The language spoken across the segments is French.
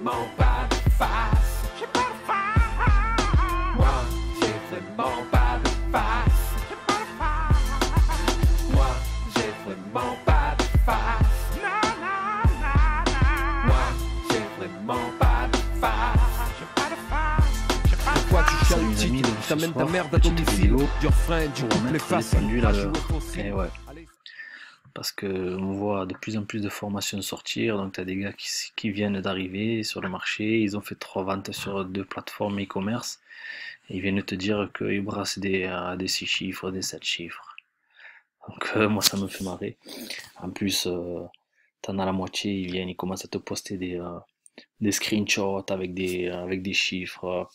vraiment pas de face. J'ai pas de face. Moi, j'ai vraiment pas de face. J'ai pas de face. Moi, j'ai vraiment pas de face. Non, non, non, non. Moi, j'ai vraiment pas de face. J'ai pas de face. J'ai pas de Pourquoi tu face. chiales Salut le les amis, titre, donc ce t'amènes ta soir, merde à petite domicile, vidéo dur frein, du pour couple les remettre les faciles, pendules à à l'heure. jouer foncile. Et ouais, Allez. parce que on voit de plus en plus de formations sortir, donc tu as des gars qui viennent d'arriver sur le marché, ils ont fait 3 ventes sur 2 plateformes e-commerce, et ils viennent te dire qu'ils brassent des 6 chiffres, des 7 chiffres. Donc moi ça me fait marrer. En plus, t'en as la moitié, ils viennent, ils commencent à te poster des screenshots avec des chiffres.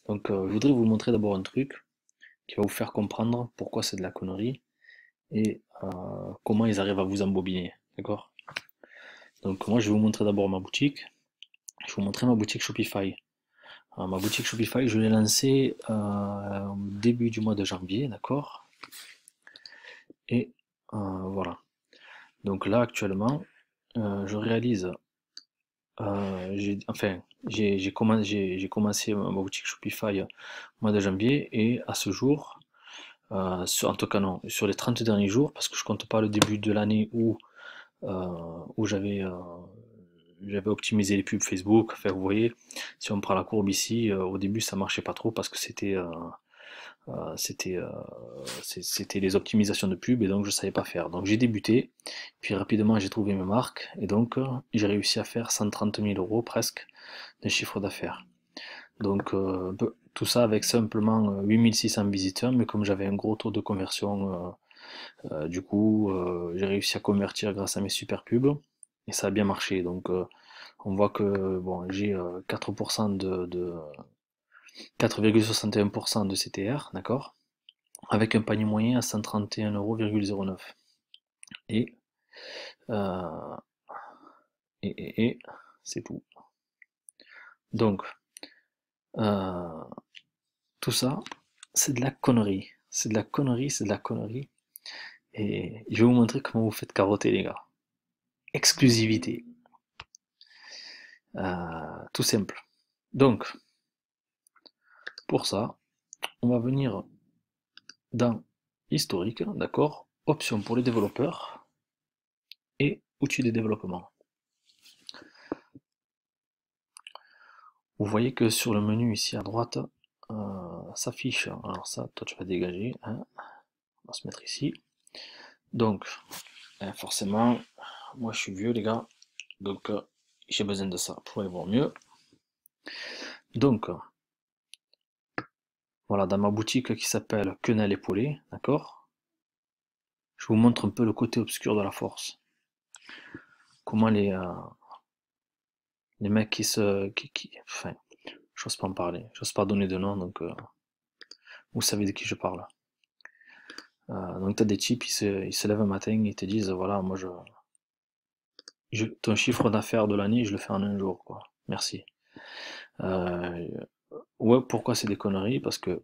Donc je voudrais vous montrer d'abord un truc qui va vous faire comprendre pourquoi c'est de la connerie et comment ils arrivent à vous embobiner, d'accord? Donc moi je vais vous montrer d'abord ma boutique, je vais vous montrer ma boutique Shopify. Alors, ma boutique Shopify, je l'ai lancée au début du mois de janvier, d'accord? Et voilà. Donc là actuellement, je réalise, j'ai commencé ma boutique Shopify au mois de janvier et à ce jour, en tout cas non, sur les 30 derniers jours, parce que je compte pas le début de l'année où j'avais optimisé les pubs Facebook. Enfin, vous voyez, si on prend la courbe ici, au début ça marchait pas trop parce que c'était c'était les optimisations de pub et donc je savais pas faire. Donc j'ai débuté, puis rapidement j'ai trouvé mes marques et donc j'ai réussi à faire 130 000 euros presque de chiffre d'affaires. Donc tout ça avec simplement 8600 visiteurs, mais comme j'avais un gros taux de conversion, du coup j'ai réussi à convertir grâce à mes super pubs et ça a bien marché. Donc on voit que bon, j'ai 4% 4,61% de CTR, d'accord, avec un panier moyen à 131,09 €. Et, euh, et c'est tout. Donc, euh, tout ça, c'est de la connerie. C'est de la connerie, c'est de la connerie. Et je vais vous montrer comment vous faites carotter, les gars. Exclusivité. Tout simple. Donc, pour ça, on va venir dans historique, d'accord, options pour les développeurs et outils de développement. Vous voyez que sur le menu ici à droite s'affiche, alors ça, toi tu vas dégager, hein, on va se mettre ici. Donc, forcément, moi je suis vieux les gars, donc j'ai besoin de ça pour y voir mieux. Donc, voilà, dans ma boutique qui s'appelle Quenelle Épaulé, d'accord, je vous montre un peu le côté obscur de la force. Comment les mecs enfin, j'ose pas en parler, j'ose pas donner de nom, donc vous savez de qui je parle. Donc t'as des types, ils se lèvent un matin et ils te disent, voilà, moi ton chiffre d'affaires de l'année, je le fais en un jour, quoi. Merci. Ouais, pourquoi c'est des conneries? Parce que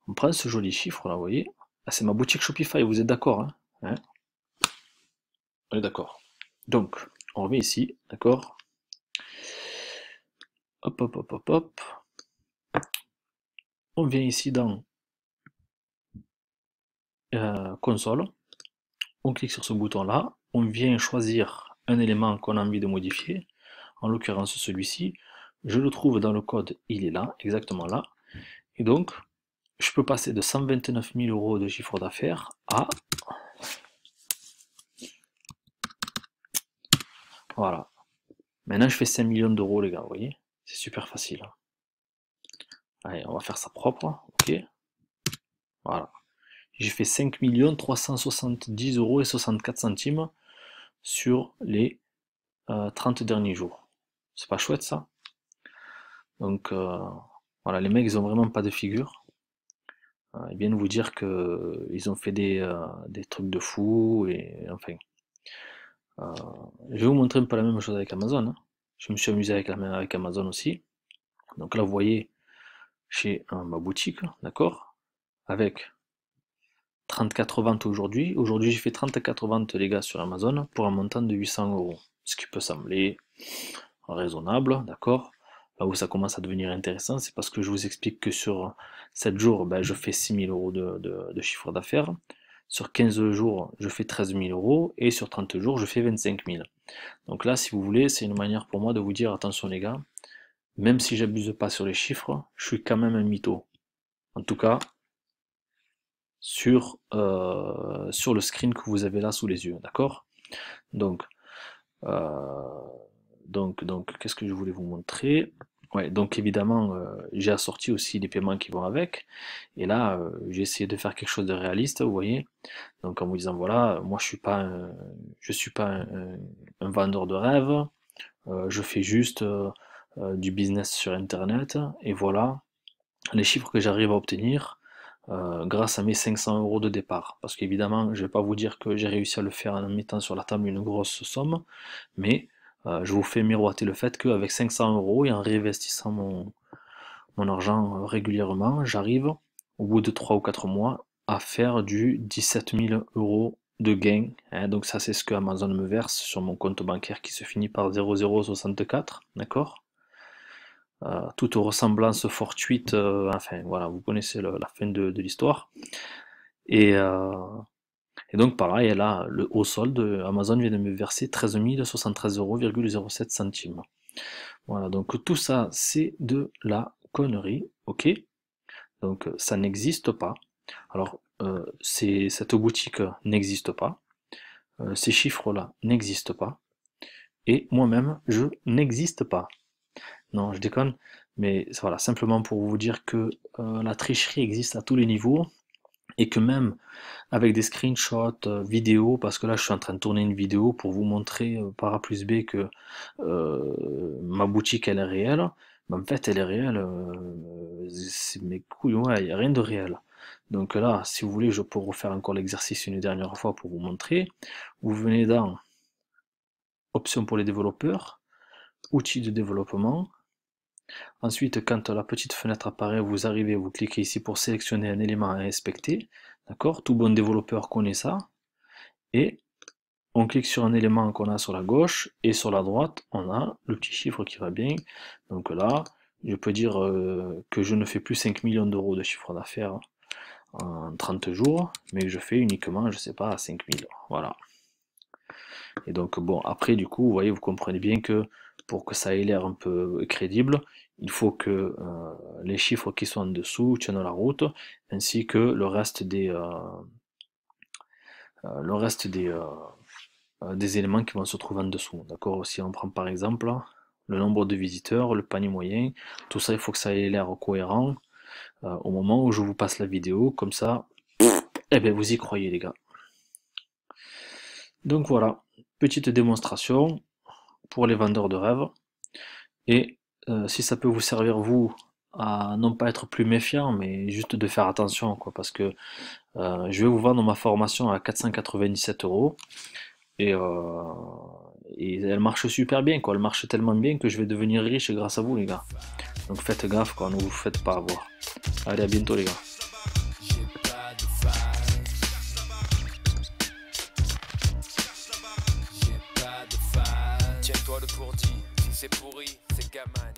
on prend ce joli chiffre là, vous voyez. Ah, c'est ma boutique Shopify, vous êtes d'accord, hein? Hein? On est d'accord. Donc, on revient ici, d'accord? Hop, hop, hop, hop, hop. On vient ici dans console. On clique sur ce bouton là. On vient choisir un élément qu'on a envie de modifier. En l'occurrence celui-ci. Je le trouve dans le code, il est là, exactement là. Et donc, je peux passer de 129 000 euros de chiffre d'affaires à... Voilà. Maintenant, je fais 5 millions d'euros, les gars, vous voyez? C'est super facile. Allez, on va faire ça propre, ok? Voilà. J'ai fait 5 370 euros et 64 centimes sur les 30 derniers jours. C'est pas chouette, ça? Donc, voilà, les mecs, ils ont vraiment pas de figure. Ils viennent vous dire que ils ont fait des trucs de fou, et enfin... je vais vous montrer un peu la même chose avec Amazon, hein. Je me suis amusé avec Amazon aussi. Donc là, vous voyez, chez ma boutique, d'accord, avec 34 ventes aujourd'hui. Aujourd'hui, j'ai fait 34 ventes, les gars, sur Amazon pour un montant de 800 euros. Ce qui peut sembler, raisonnable, d'accord? Là où ça commence à devenir intéressant, c'est parce que je vous explique que sur 7 jours, ben, je fais 6 000 euros de chiffre d'affaires. Sur 15 jours, je fais 13 000 euros. Et sur 30 jours, je fais 25 000. Donc là, si vous voulez, c'est une manière pour moi de vous dire, attention les gars, même si j'abuse pas sur les chiffres, je suis quand même un mytho. En tout cas, sur le screen que vous avez là sous les yeux, d'accord? Donc, euh, qu'est-ce que je voulais vous montrer? Ouais, donc évidemment, j'ai assorti aussi les paiements qui vont avec. Et là, j'ai essayé de faire quelque chose de réaliste, vous voyez. Donc en vous disant, voilà, moi je suis pas un vendeur de rêve, je fais juste du business sur Internet. Et voilà les chiffres que j'arrive à obtenir grâce à mes 500 euros de départ. Parce qu'évidemment, je vais pas vous dire que j'ai réussi à le faire en mettant sur la table une grosse somme, mais je vous fais miroiter le fait qu'avec 500 euros et en réinvestissant mon argent régulièrement, j'arrive au bout de 3 ou 4 mois à faire du 17 000 euros de gain. Hein. Donc ça c'est ce que Amazon me verse sur mon compte bancaire qui se finit par 0064, d'accord? Toute ressemblance fortuite, enfin voilà, vous connaissez la fin de l'histoire. Et, donc pareil, là, au solde, Amazon vient de me verser 13 073,07 €. Voilà, donc tout ça, c'est de la connerie, ok? Donc ça n'existe pas. Alors, cette boutique n'existe pas. Ces chiffres-là n'existent pas. Et moi-même, je n'existe pas. Non, je déconne. Mais voilà, simplement pour vous dire que la tricherie existe à tous les niveaux. Et que même avec des screenshots vidéo, parce que là je suis en train de tourner une vidéo pour vous montrer par A plus B que ma boutique elle est réelle, mais en fait elle est réelle, c'est mes couilles, ouais, il n'y a rien de réel. Donc là, si vous voulez, je peux refaire encore l'exercice une dernière fois pour vous montrer. Vous venez dans Options pour les développeurs, Outils de développement. Ensuite, quand la petite fenêtre apparaît, vous arrivez, vous cliquez ici pour sélectionner un élément à inspecter. D'accord? Tout bon développeur connaît ça. Et on clique sur un élément qu'on a sur la gauche, et sur la droite, on a le petit chiffre qui va bien. Donc là, je peux dire que je ne fais plus 5 millions d'euros de chiffre d'affaires en 30 jours, mais que je fais uniquement, je sais pas, 5 000. Voilà. Et donc bon, après du coup, vous voyez, vous comprenez bien que pour que ça ait l'air un peu crédible, il faut que les chiffres qui sont en dessous tiennent la route, ainsi que le reste des éléments qui vont se trouver en dessous. D'accord? Si on prend par exemple le nombre de visiteurs, le panier moyen, tout ça, il faut que ça ait l'air cohérent au moment où je vous passe la vidéo, comme ça, eh ben vous y croyez les gars. Donc voilà, petite démonstration pour les vendeurs de rêves. Et si ça peut vous servir vous à non pas être plus méfiant, mais juste de faire attention, quoi, parce que je vais vous vendre ma formation à 497 €. Et elle marche super bien, quoi. Elle marche tellement bien que je vais devenir riche grâce à vous, les gars. Donc faites gaffe, quoi. Ne vous faites pas avoir. Allez, à bientôt, les gars. Tiens-toi le pourdi, si c'est pourri, c'est gamin.